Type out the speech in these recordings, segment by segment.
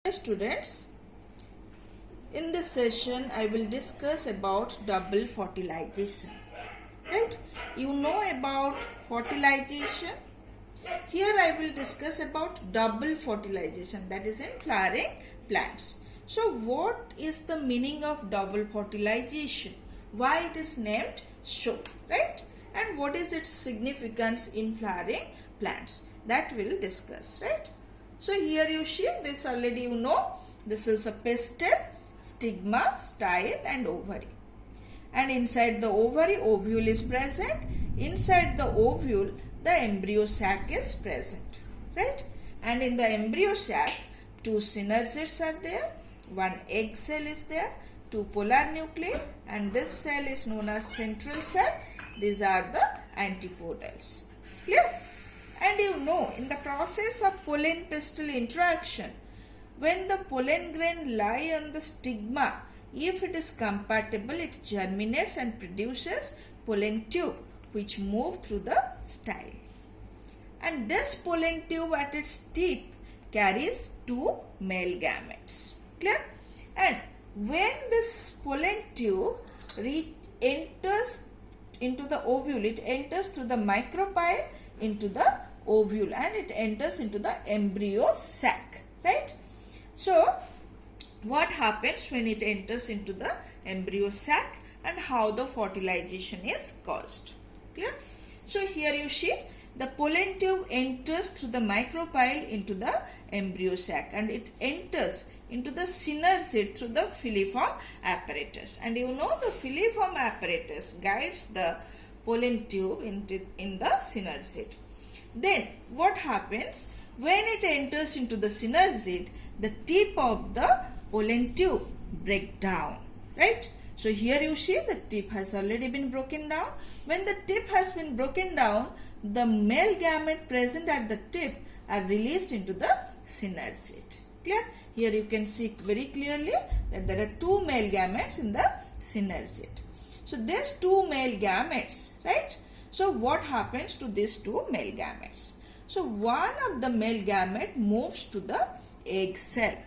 Students, in this session I will discuss about double fertilization. Right? You know about fertilization. Here I will discuss about double fertilization, that is in flowering plants. So what is the meaning of double fertilization? Why it is named so, right? And what is its significance in flowering plants? That we will discuss, right? So here you see, this already you know, this is a pistil, stigma, style and ovary. And inside the ovary, ovule is present. Inside the ovule, the embryo sac is present, right? And in the embryo sac, two synergids are there, one egg cell is there, two polar nuclei, and this cell is known as central cell. These are the antipodals. Clear? And you know, in the process of pollen pistil interaction, when the pollen grain lie on the stigma, if it is compatible, it germinates and produces pollen tube which move through the style. And this pollen tube at its tip carries two male gametes. Clear? And when this pollen tube enters into the ovule, it enters through the micropyle into the ovule and it enters into the embryo sac, right? So what happens when it enters into the embryo sac and how the fertilization is caused? Clear? So here you see the pollen tube enters through the micropyle into the embryo sac and it enters into the synergid through the filiform apparatus. And you know the filiform apparatus guides the pollen tube in the synergid. Then what happens when it enters into the synergid? The tip of the pollen tube break down, right? So here you see the tip has already been broken down. When the tip has been broken down, the male gamete present at the tip are released into the synergid. Clear? Here you can see very clearly that there are two male gametes in the synergid. So these two male gametes, right? So what happens to these two male gametes? So one of the male gamete moves to the egg cell.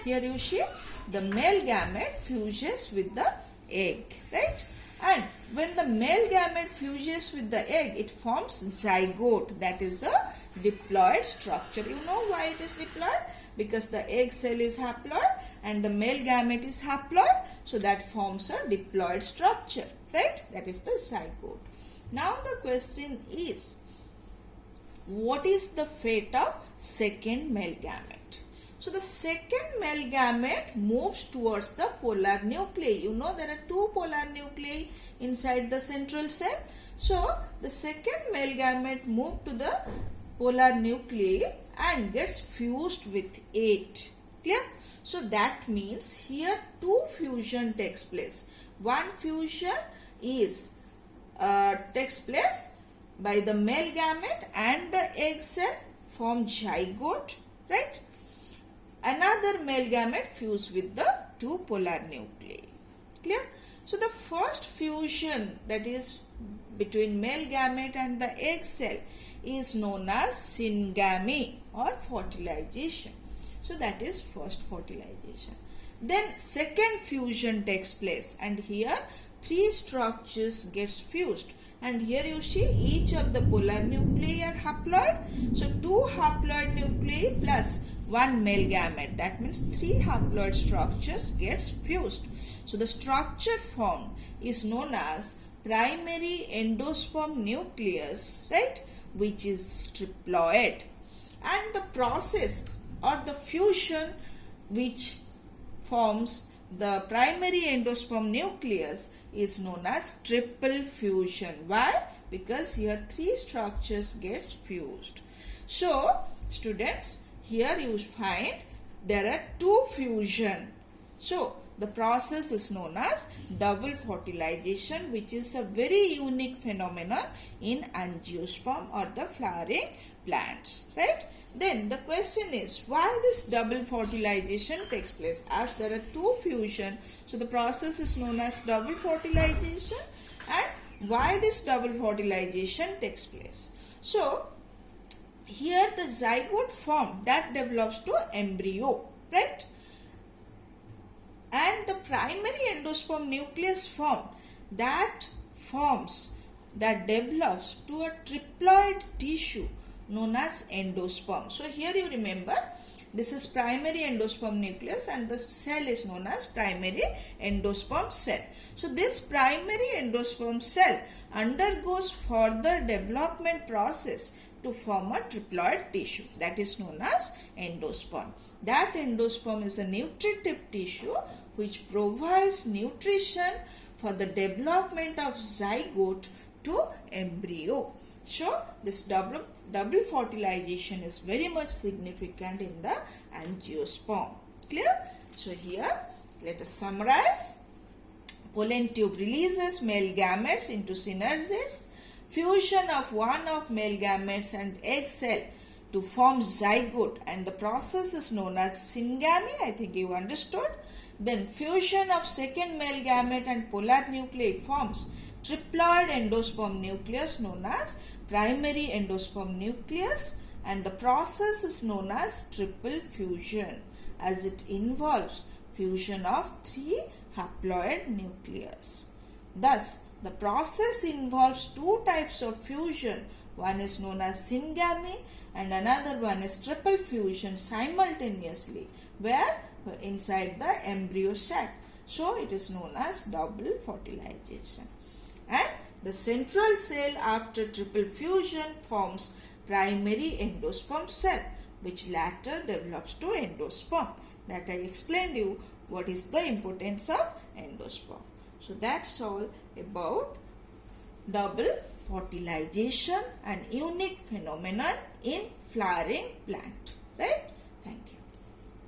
Here you see the male gamete fuses with the egg, right? And when the male gamete fuses with the egg, it forms zygote, that is a diploid structure. You know why it is diploid? Because the egg cell is haploid and the male gamete is haploid, so that forms a diploid structure, right? That is the zygote. Now the question is, what is the fate of second male gamete? So the second male gamete moves towards the polar nuclei. You know there are two polar nuclei inside the central cell. So the second male gamete moves to the polar nuclei and gets fused with it. Clear? So that means here two fusion takes place. One fusion is takes place by the male gamete and the egg cell form zygote, right? Another male gamete fuse with the two polar nuclei. Clear? So the first fusion, that is between male gamete and the egg cell, is known as syngamy or fertilization. So that is first fertilization. Then second fusion takes place and here three structures gets fused. And here you see each of the polar nuclei are haploid. So two haploid nuclei plus one male gamete. That means three haploid structures gets fused. So the structure formed is known as primary endosperm nucleus, right? Which is triploid. And the process or the fusion which forms the primary endosperm nucleus is known as triple fusion. Why? Because here three structures gets fused. So students, here you find there are two fusion. So the process is known as double fertilization, which is a very unique phenomenon in angiosperm or the flowering plants, right? Then the question is, why this double fertilization takes place? As there are two fusion, so the process is known as double fertilization. And why this double fertilization takes place? So here the zygote form that develops to embryo, right? And the primary endosperm nucleus formed that develops to a triploid tissue known as endosperm. So here you remember, this is primary endosperm nucleus and the cell is known as primary endosperm cell. So this primary endosperm cell undergoes further development process to form a triploid tissue that is known as endosperm. That endosperm is a nutritive tissue which provides nutrition for the development of zygote to embryo. So this double fertilization is very much significant in the angiosperm. Clear? So here let us summarize. Pollen tube releases male gametes into synergids. Fusion of one of male gametes and egg cell to form zygote, and the process is known as syngamy. I think you understood. Then fusion of second male gamete and polar nucleate forms triploid endosperm nucleus known as primary endosperm nucleus, and the process is known as triple fusion as it involves fusion of 3 haploid nucleus. Thus, the process involves 2 types of fusion. One is known as syngamy and another one is triple fusion simultaneously, where inside the embryo sac. So it is known as double fertilization. And the central cell after triple fusion forms primary endosperm cell, which later develops to endosperm. That I explained you what is the importance of endosperm. So that's all about double fertilization, an unique phenomenon in flowering plant. Right? Thank you.